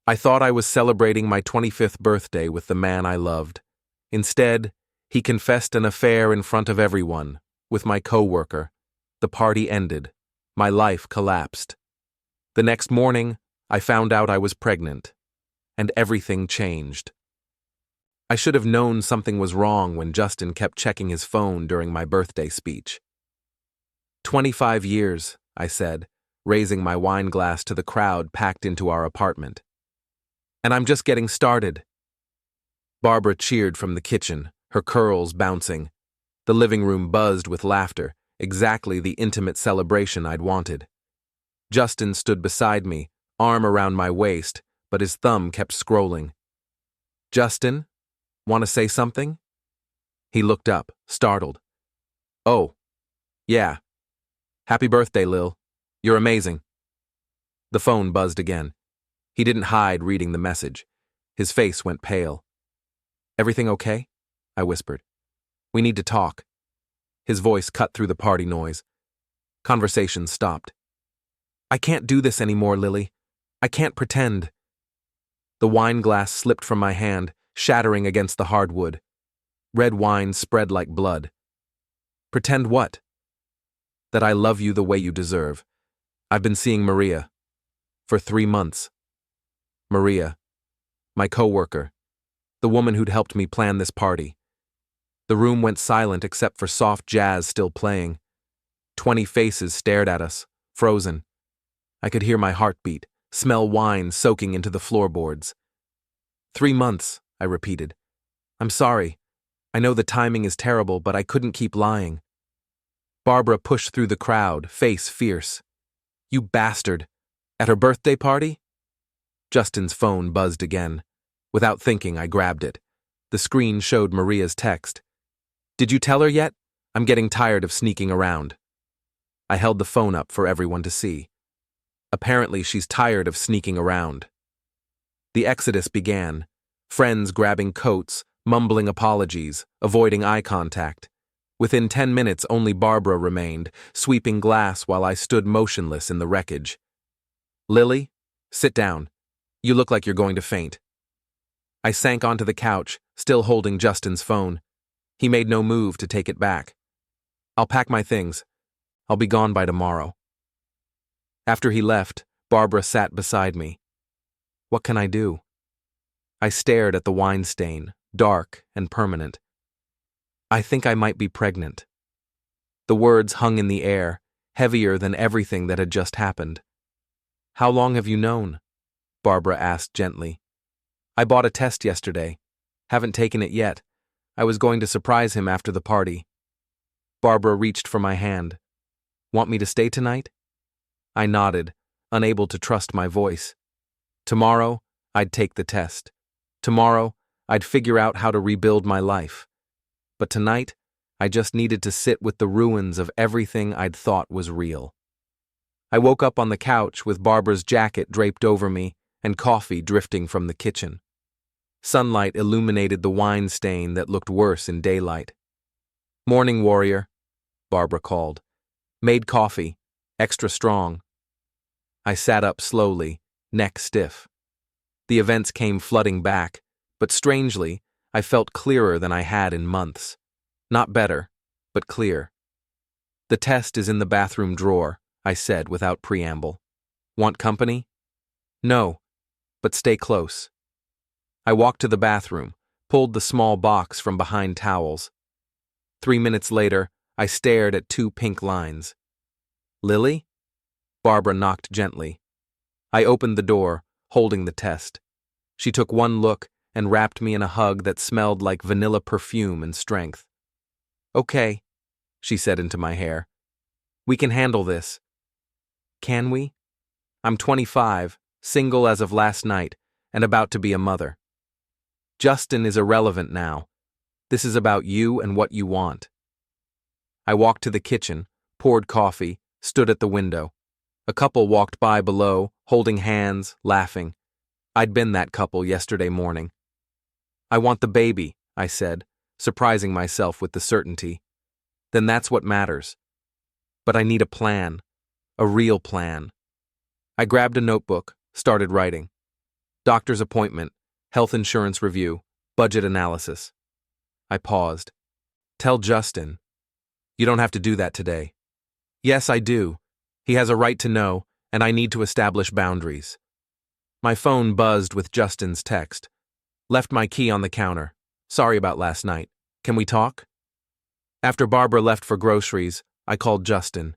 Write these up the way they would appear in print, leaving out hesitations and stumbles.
I thought I was celebrating my 25th birthday with the man I loved. Instead, he confessed an affair in front of everyone, with my coworker. The party ended. My life collapsed. The next morning, I found out I was pregnant, and everything changed. I should have known something was wrong when Justin kept checking his phone during my birthday speech. 25 years, I said, raising my wine glass to the crowd packed into our apartment. And I'm just getting started. Barbara cheered from the kitchen, her curls bouncing. The living room buzzed with laughter, exactly the intimate celebration I'd wanted. Justin stood beside me, arm around my waist, but his thumb kept scrolling. Justin, want to say something? He looked up, startled. Oh, yeah. Happy birthday, Lil. You're amazing. The phone buzzed again. He didn't hide reading the message. His face went pale. Everything okay? I whispered. We need to talk. His voice cut through the party noise. Conversation stopped. I can't do this anymore, Lily. I can't pretend. The wine glass slipped from my hand, shattering against the hardwood. Red wine spread like blood. Pretend what? That I love you the way you deserve. I've been seeing Maria. For 3 months. Maria. My coworker. The woman who'd helped me plan this party. The room went silent except for soft jazz still playing. 20 faces stared at us, frozen. I could hear my heart beat, smell wine soaking into the floorboards. 3 months, I repeated. I'm sorry. I know the timing is terrible, but I couldn't keep lying. Barbara pushed through the crowd, face fierce. You bastard. At her birthday party? Justin's phone buzzed again. Without thinking, I grabbed it. The screen showed Maria's text. Did you tell her yet? I'm getting tired of sneaking around. I held the phone up for everyone to see. Apparently, she's tired of sneaking around. The exodus began. Friends grabbing coats, mumbling apologies, avoiding eye contact. Within 10 minutes, only Barbara remained, sweeping glass while I stood motionless in the wreckage. Lily, sit down. You look like you're going to faint. I sank onto the couch, still holding Justin's phone. He made no move to take it back. I'll pack my things. I'll be gone by tomorrow. After he left, Barbara sat beside me. What can I do? I stared at the wine stain, dark and permanent. I think I might be pregnant. The words hung in the air, heavier than everything that had just happened. How long have you known? Barbara asked gently. I bought a test yesterday. Haven't taken it yet. I was going to surprise him after the party. Barbara reached for my hand. Want me to stay tonight? I nodded, unable to trust my voice. Tomorrow, I'd take the test. Tomorrow, I'd figure out how to rebuild my life. But tonight, I just needed to sit with the ruins of everything I'd thought was real. I woke up on the couch with Barbara's jacket draped over me and coffee drifting from the kitchen. Sunlight illuminated the wine stain that looked worse in daylight. Morning, warrior, Barbara called. Made coffee, extra strong. I sat up slowly, neck stiff. The events came flooding back, but strangely, I felt clearer than I had in months. Not better, but clear. The test is in the bathroom drawer, I said without preamble. Want company? No, but stay close. I walked to the bathroom, pulled the small box from behind towels. 3 minutes later, I stared at 2 pink lines. Lily? Barbara knocked gently. I opened the door, holding the test. She took one look and wrapped me in a hug that smelled like vanilla perfume and strength. Okay, she said into my hair. We can handle this. Can we? I'm 25, single as of last night, and about to be a mother. Justin is irrelevant now. This is about you and what you want. I walked to the kitchen, poured coffee, stood at the window. A couple walked by below, holding hands, laughing. I'd been that couple yesterday morning. I want the baby, I said, surprising myself with the certainty. Then that's what matters. But I need a plan. A real plan. I grabbed a notebook, started writing. Doctor's appointment, health insurance review, budget analysis. I paused. Tell Justin. You don't have to do that today. Yes, I do. He has a right to know, and I need to establish boundaries. My phone buzzed with Justin's text. Left my key on the counter. Sorry about last night. Can we talk? After Barbara left for groceries, I called Justin.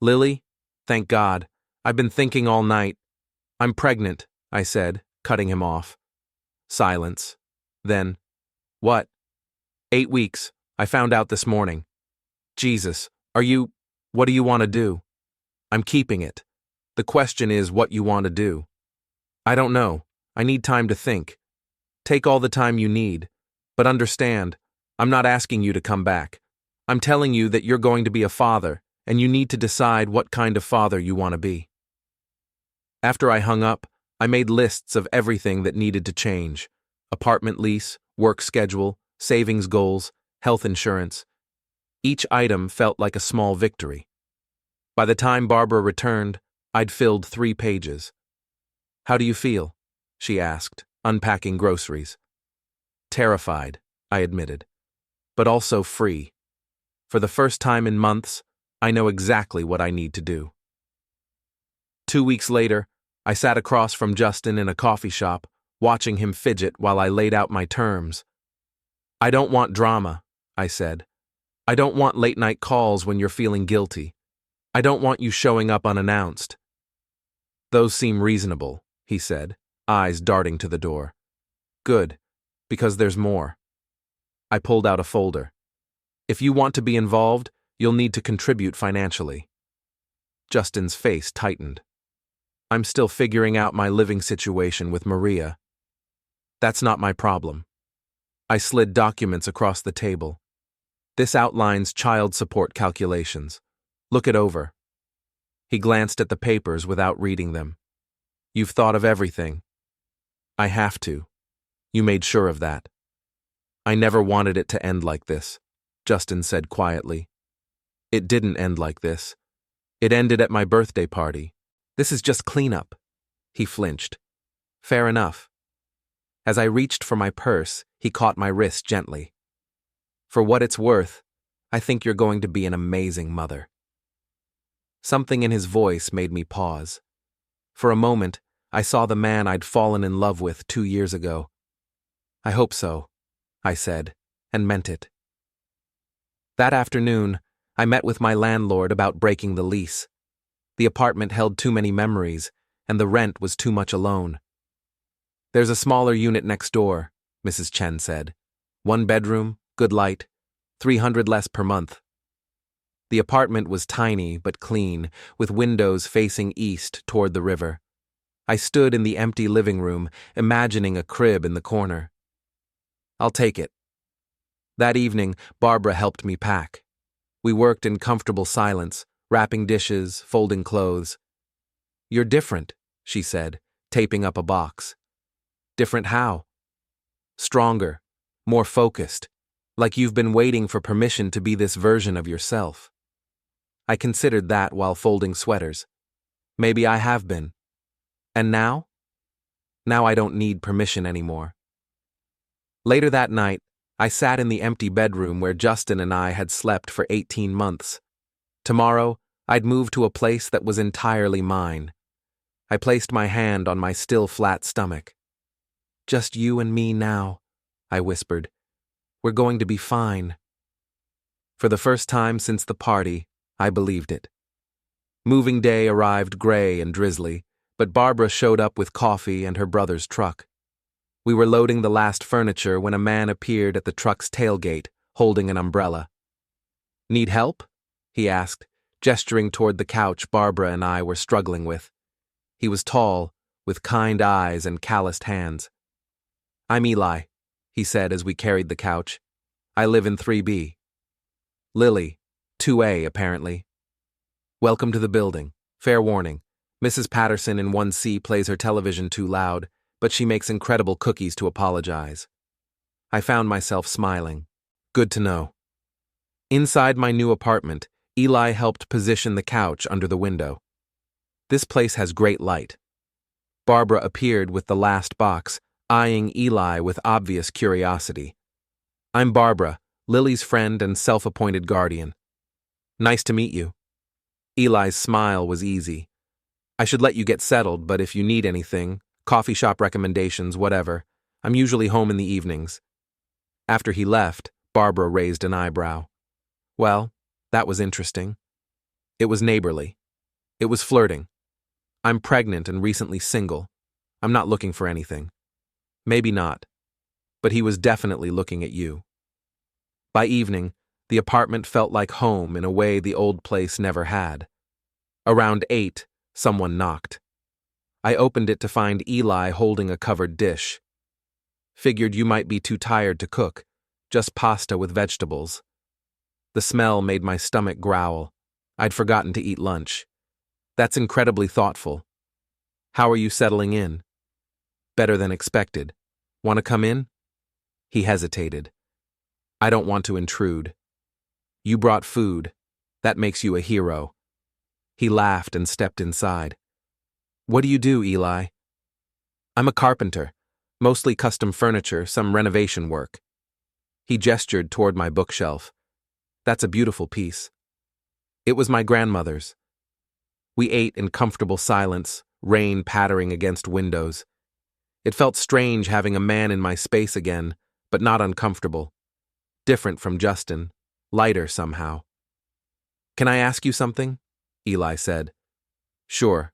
Lily? Thank God. I've been thinking all night. I'm pregnant, I said, cutting him off. Silence. Then, what? 8 weeks. I found out this morning. Jesus, what do you want to do? I'm keeping it. The question is what you want to do. I don't know. I need time to think. Take all the time you need. But understand, I'm not asking you to come back. I'm telling you that you're going to be a father, and you need to decide what kind of father you want to be. After I hung up, I made lists of everything that needed to change. Apartment lease, work schedule, savings goals, health insurance. Each item felt like a small victory. By the time Barbara returned, I'd filled 3 pages. How do you feel? She asked, unpacking groceries. Terrified, I admitted, but also free. For the first time in months, I know exactly what I need to do. 2 weeks later, I sat across from Justin in a coffee shop, watching him fidget while I laid out my terms. I don't want drama, I said. I don't want late-night calls when you're feeling guilty. I don't want you showing up unannounced. Those seem reasonable, he said, eyes darting to the door. Good, because there's more. I pulled out a folder. If you want to be involved, you'll need to contribute financially. Justin's face tightened. I'm still figuring out my living situation with Maria. That's not my problem. I slid documents across the table. This outlines child support calculations. Look it over. He glanced at the papers without reading them. You've thought of everything. I have to. You made sure of that. I never wanted it to end like this, Justin said quietly. It didn't end like this. It ended at my birthday party. This is just cleanup. He flinched. Fair enough. As I reached for my purse, he caught my wrist gently. For what it's worth, I think you're going to be an amazing mother. Something in his voice made me pause. For a moment, I saw the man I'd fallen in love with 2 years ago. I hope so, I said, and meant it. That afternoon, I met with my landlord about breaking the lease. The apartment held too many memories, and the rent was too much alone. There's a smaller unit next door, Mrs. Chen said. 1 bedroom, good light, $300 less per month. The apartment was tiny but clean, with windows facing east toward the river. I stood in the empty living room, imagining a crib in the corner. I'll take it. That evening, Barbara helped me pack. We worked in comfortable silence, wrapping dishes, folding clothes. You're different, she said, taping up a box. Different how? Stronger, more focused, like you've been waiting for permission to be this version of yourself. I considered that while folding sweaters. Maybe I have been. And now? Now I don't need permission anymore. Later that night, I sat in the empty bedroom where Justin and I had slept for 18 months. Tomorrow, I'd move to a place that was entirely mine. I placed my hand on my still flat stomach. Just you and me now, I whispered. We're going to be fine. For the first time since the party, I believed it. Moving day arrived gray and drizzly, but Barbara showed up with coffee and her brother's truck. We were loading the last furniture when a man appeared at the truck's tailgate, holding an umbrella. Need help? He asked, gesturing toward the couch Barbara and I were struggling with. He was tall, with kind eyes and calloused hands. I'm Eli, he said as we carried the couch. I live in 3B. Lily, 2A apparently. Welcome to the building. Fair warning. Mrs. Patterson in 1C plays her television too loud, but she makes incredible cookies to apologize. I found myself smiling. Good to know. Inside my new apartment, Eli helped position the couch under the window. This place has great light. Barbara appeared with the last box, eyeing Eli with obvious curiosity. I'm Barbara, Lily's friend and self-appointed guardian. Nice to meet you. Eli's smile was easy. I should let you get settled, but if you need anything, coffee shop recommendations, whatever, I'm usually home in the evenings. After he left, Barbara raised an eyebrow. Well, that was interesting. It was neighborly. It was flirting. I'm pregnant and recently single. I'm not looking for anything. Maybe not. But he was definitely looking at you. By evening, the apartment felt like home in a way the old place never had. Around 8, someone knocked. I opened it to find Eli holding a covered dish. Figured you might be too tired to cook, just pasta with vegetables. The smell made my stomach growl. I'd forgotten to eat lunch. That's incredibly thoughtful. How are you settling in? Better than expected. Want to come in? He hesitated. I don't want to intrude. You brought food. That makes you a hero. He laughed and stepped inside. What do you do, Eli? I'm a carpenter, mostly custom furniture, some renovation work. He gestured toward my bookshelf. That's a beautiful piece. It was my grandmother's. We ate in comfortable silence, rain pattering against windows. It felt strange having a man in my space again, but not uncomfortable. Different from Justin, lighter somehow. Can I ask you something? Eli said. Sure.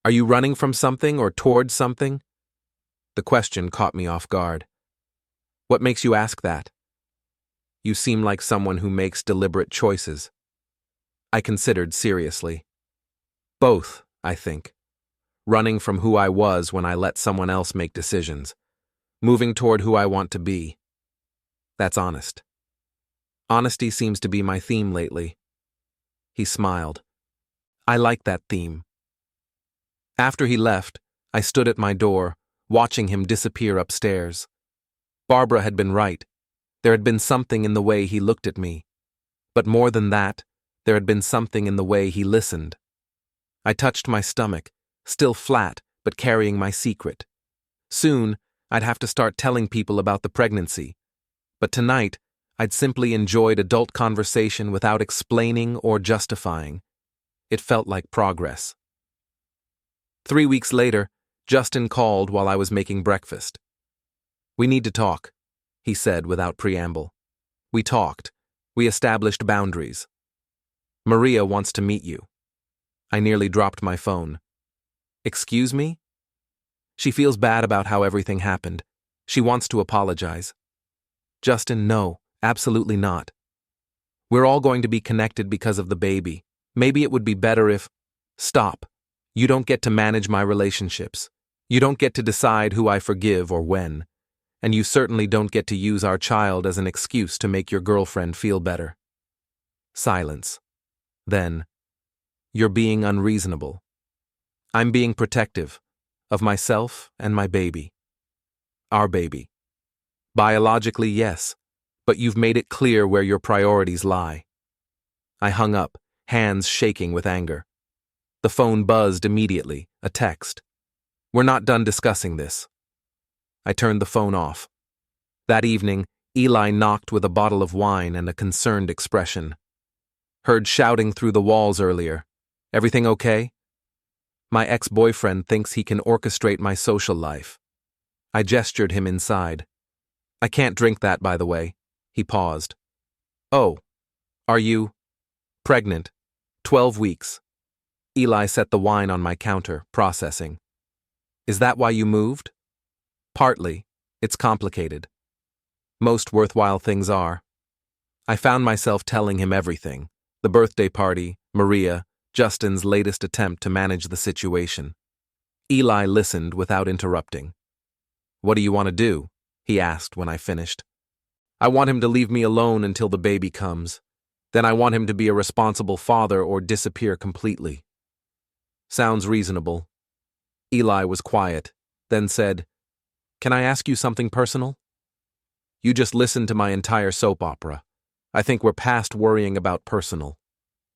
Are you running from something or towards something? The question caught me off guard. What makes you ask that? You seem like someone who makes deliberate choices. I considered seriously. Both, I think. Running from who I was when I let someone else make decisions. Moving toward who I want to be. That's honest. Honesty seems to be my theme lately. He smiled. I like that theme. After he left, I stood at my door, watching him disappear upstairs. Barbara had been right. There had been something in the way he looked at me. But more than that, there had been something in the way he listened. I touched my stomach, still flat, but carrying my secret. Soon, I'd have to start telling people about the pregnancy. But tonight, I'd simply enjoyed adult conversation without explaining or justifying. It felt like progress. 3 weeks later, Justin called while I was making breakfast. We need to talk, he said without preamble. We talked. We established boundaries. Maria wants to meet you. I nearly dropped my phone. Excuse me? She feels bad about how everything happened. She wants to apologize. Justin, no, absolutely not. We're all going to be connected because of the baby. Maybe it would be better if... Stop. You don't get to manage my relationships. You don't get to decide who I forgive or when. And you certainly don't get to use our child as an excuse to make your girlfriend feel better. Silence. Then, you're being unreasonable. I'm being protective of myself and my baby. Our baby. Biologically, yes, but you've made it clear where your priorities lie. I hung up, hands shaking with anger. The phone buzzed immediately, a text. We're not done discussing this. I turned the phone off. That evening, Eli knocked with a bottle of wine and a concerned expression. Heard shouting through the walls earlier. Everything okay? My ex-boyfriend thinks he can orchestrate my social life. I gestured him inside. I can't drink that, by the way. He paused. Oh, are you pregnant? 12 weeks. Eli set the wine on my counter, processing. Is that why you moved? Partly. It's complicated. Most worthwhile things are. I found myself telling him everything. The birthday party, Maria, Justin's latest attempt to manage the situation. Eli listened without interrupting. What do you want to do? He asked when I finished. I want him to leave me alone until the baby comes. Then I want him to be a responsible father or disappear completely. Sounds reasonable. Eli was quiet, then said, Can I ask you something personal? You just listened to my entire soap opera. I think we're past worrying about personal.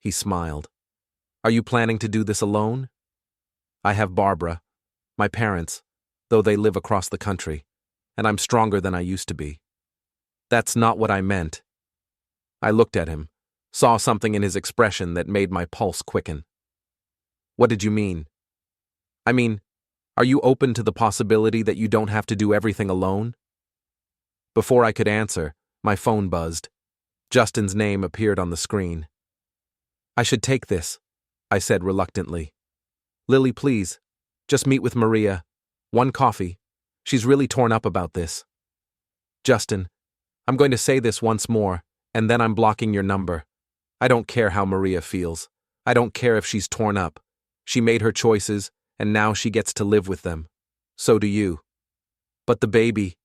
He smiled. Are you planning to do this alone? I have Barbara. My parents, though they live across the country, and I'm stronger than I used to be. That's not what I meant. I looked at him, saw something in his expression that made my pulse quicken. What did you mean? I mean, are you open to the possibility that you don't have to do everything alone? Before I could answer, my phone buzzed. Justin's name appeared on the screen. I should take this, I said reluctantly. Lily, please, just meet with Maria. One coffee. She's really torn up about this. Justin, I'm going to say this once more, and then I'm blocking your number. I don't care how Maria feels. I don't care if she's torn up. She made her choices, and now she gets to live with them. So do you. But the baby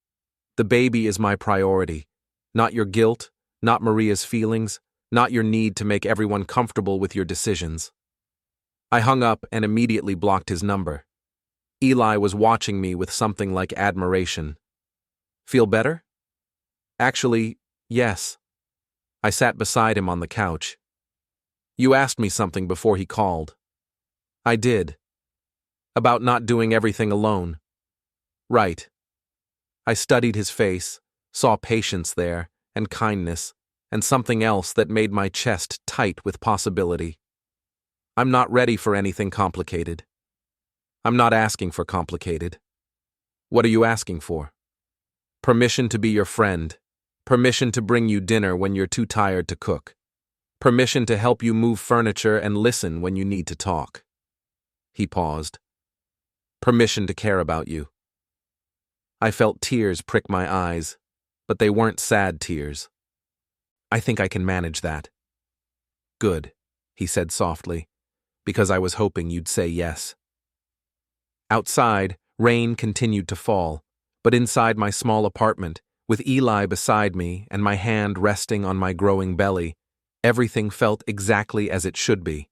is my priority. Not your guilt, not Maria's feelings, not your need to make everyone comfortable with your decisions. I hung up and immediately blocked his number. Eli was watching me with something like admiration. Feel better? Actually, yes. I sat beside him on the couch. You asked me something before he called. I did. About not doing everything alone. Right. I studied his face, saw patience there, and kindness, and something else that made my chest tight with possibility. I'm not ready for anything complicated. I'm not asking for complicated. What are you asking for? Permission to be your friend. Permission to bring you dinner when you're too tired to cook. Permission to help you move furniture and listen when you need to talk. He paused. Permission to care about you. I felt tears prick my eyes, but they weren't sad tears. I think I can manage that. Good, he said softly, because I was hoping you'd say yes. Outside, rain continued to fall, but inside my small apartment, with Eli beside me and my hand resting on my growing belly, everything felt exactly as it should be.